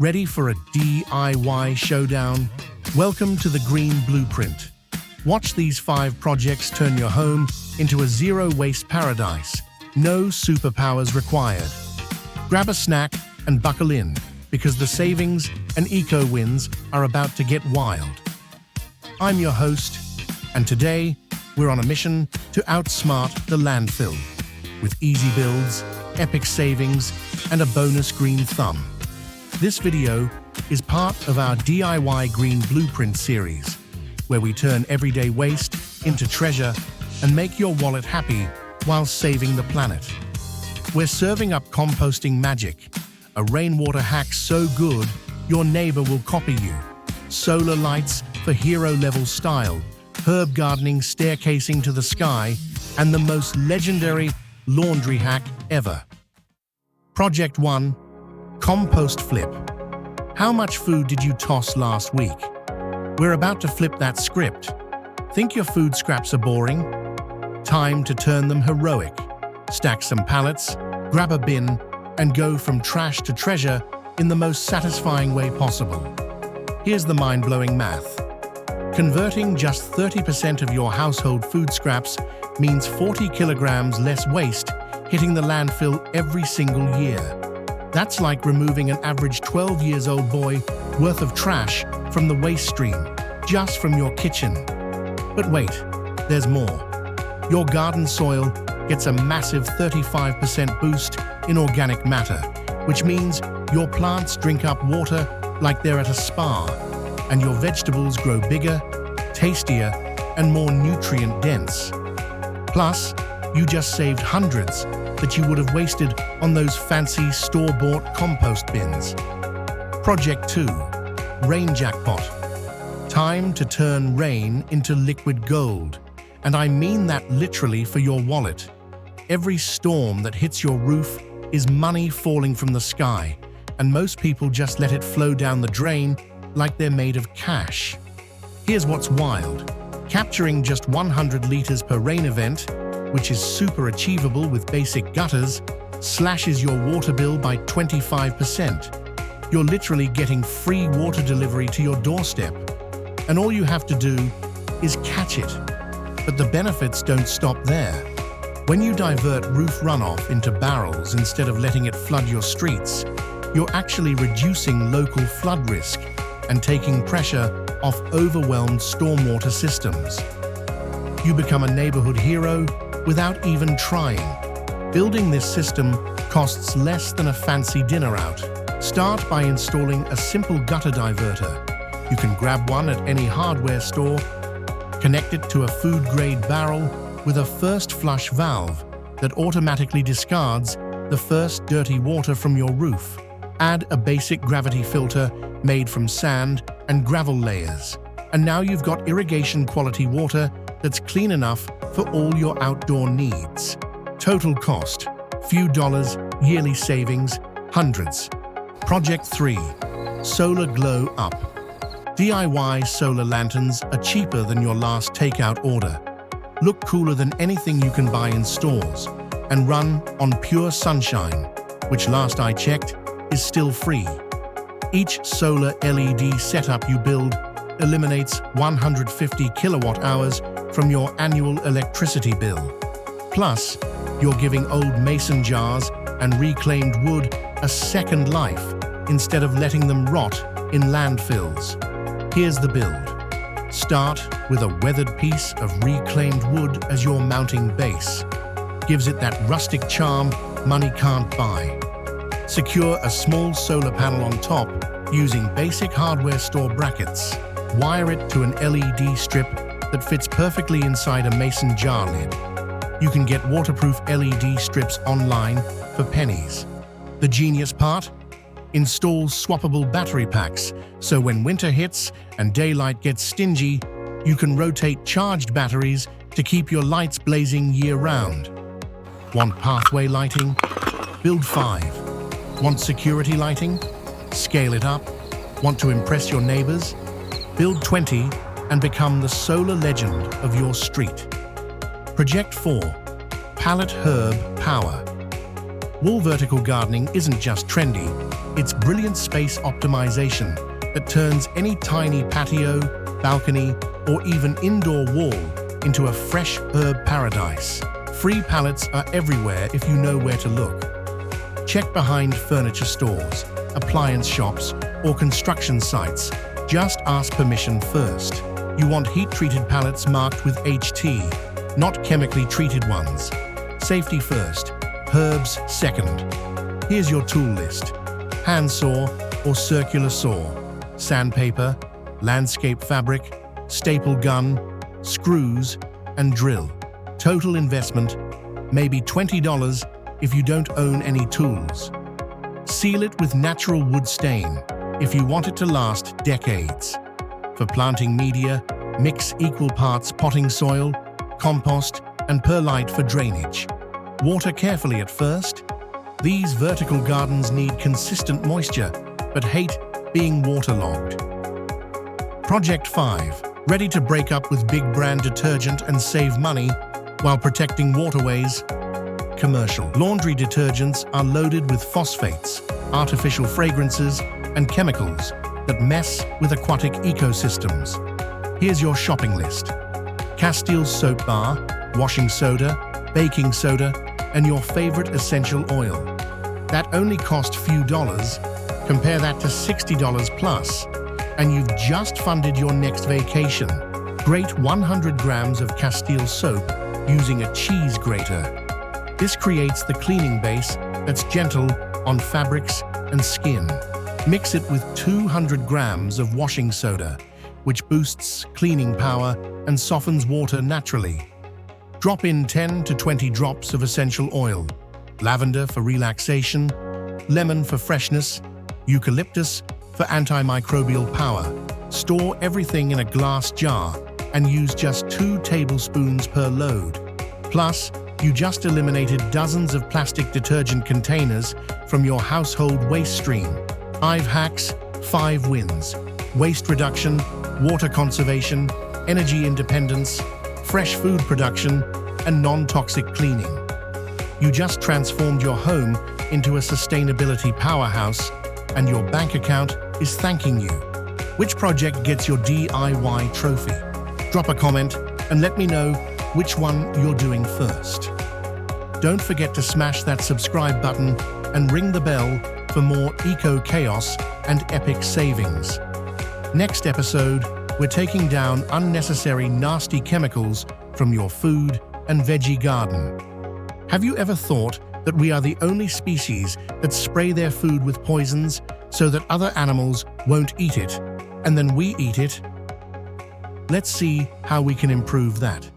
Ready for a DIY showdown? Welcome to the Green Blueprint. Watch these 5 projects turn your home into a zero-waste paradise. No superpowers required. Grab a snack and buckle in, because the savings and eco-wins are about to get wild. I'm your host, and today we're on a mission to outsmart the landfill with easy builds, epic savings, and a bonus green thumb. This video is part of our DIY Green Blueprint series, where we turn everyday waste into treasure and make your wallet happy while saving the planet. We're serving up composting magic, a rainwater hack so good your neighbor will copy you. Solar lights for hero-level style, herb gardening staircasing to the sky, and the most legendary laundry hack ever. Project 1. Compost flip. How much food did you toss last week? We're about to flip that script. Think your food scraps are boring? Time to turn them heroic. Stack some pallets, grab a bin, and go from trash to treasure in the most satisfying way possible. Here's the mind-blowing math. Converting just 30% of your household food scraps means 40 kilograms less waste hitting the landfill every single year. That's like removing an average 12-year-old boy worth of trash from the waste stream, just from your kitchen. But wait, there's more. Your garden soil gets a massive 35% boost in organic matter, which means your plants drink up water like they're at a spa, and your vegetables grow bigger, tastier, and more nutrient-dense. Plus, you just saved hundreds that you would have wasted on those fancy store-bought compost bins. Project 2. Rain Jackpot. Time to turn rain into liquid gold. And I mean that literally for your wallet. Every storm that hits your roof is money falling from the sky, and most people just let it flow down the drain like they're made of cash. Here's what's wild. Capturing just 100 liters per rain event, which is super achievable with basic gutters, slashes your water bill by 25%. You're literally getting free water delivery to your doorstep, and all you have to do is catch it. But the benefits don't stop there. When you divert roof runoff into barrels instead of letting it flood your streets, you're actually reducing local flood risk and taking pressure off overwhelmed stormwater systems. You become a neighborhood hero without even trying. Building this system costs less than a fancy dinner out. Start by installing a simple gutter diverter. You can grab one at any hardware store, connect it to a food-grade barrel with a first flush valve that automatically discards the first dirty water from your roof. Add a basic gravity filter made from sand and gravel layers, and now you've got irrigation-quality water that's clean enough for all your outdoor needs. Total cost, few dollars, yearly savings, hundreds. Project 3. Solar Glow Up. DIY solar lanterns are cheaper than your last takeout order, look cooler than anything you can buy in stores, and run on pure sunshine, which last I checked is still free. Each solar LED setup you build eliminates 150 kilowatt hours from your annual electricity bill. Plus, you're giving old mason jars and reclaimed wood a second life instead of letting them rot in landfills. Here's the build. Start with a weathered piece of reclaimed wood as your mounting base. Gives it that rustic charm money can't buy. Secure a small solar panel on top using basic hardware store brackets. Wire it to an LED strip that fits perfectly inside a mason jar lid. You can get waterproof LED strips online for pennies. The genius part? Install swappable battery packs, so when winter hits and daylight gets stingy, you can rotate charged batteries to keep your lights blazing year-round. Want pathway lighting? Build 5. Want security lighting? Scale it up. Want to impress your neighbors? Build 20 and become the solar legend of your street. Project 4. Pallet Herb Power. Wall vertical gardening isn't just trendy, It's brilliant space optimization that turns any tiny patio, balcony, or even indoor wall into a fresh herb paradise. Free pallets are everywhere if you know where to look. Check behind furniture stores, appliance shops, or construction sites. Just ask permission first. You want heat-treated pallets marked with HT, not chemically treated ones. Safety first, herbs second. Here's your tool list: handsaw or circular saw, sandpaper, landscape fabric, staple gun, screws, and drill. Total investment, maybe $20 if you don't own any tools. Seal it with natural wood stain if you want it to last decades. For planting media, mix equal parts potting soil, compost, and perlite for drainage. Water carefully at first. These vertical gardens need consistent moisture, but hate being waterlogged. Project 5. Ready to break up with big brand detergent and save money while protecting waterways? Commercial laundry detergents are loaded with phosphates, artificial fragrances, and chemicals that mess with aquatic ecosystems. Here's your shopping list: Castile soap bar, washing soda, baking soda, and your favorite essential oil. That only cost few dollars. Compare that to $60 plus, and you've just funded your next vacation. Grate 100 grams of Castile soap using a cheese grater. This creates the cleaning base that's gentle on fabrics and skin. Mix it with 200 grams of washing soda, which boosts cleaning power and softens water naturally. Drop in 10 to 20 drops of essential oil: lavender for relaxation, lemon for freshness, eucalyptus for antimicrobial power. Store everything in a glass jar and use just 2 tablespoons per load. Plus, you just eliminated dozens of plastic detergent containers from your household waste stream. 5 hacks, 5 wins: waste reduction, water conservation, energy independence, fresh food production, and non-toxic cleaning. You just transformed your home into a sustainability powerhouse, and your bank account is thanking you. Which project gets your DIY trophy? Drop a comment and let me know which one you're doing first. Don't forget to smash that subscribe button and ring the bell for more eco-chaos and epic savings. Next episode, we're taking down unnecessary nasty chemicals from your food and veggie garden. Have you ever thought that we are the only species that spray their food with poisons so that other animals won't eat it, and then we eat it? Let's see how we can improve that.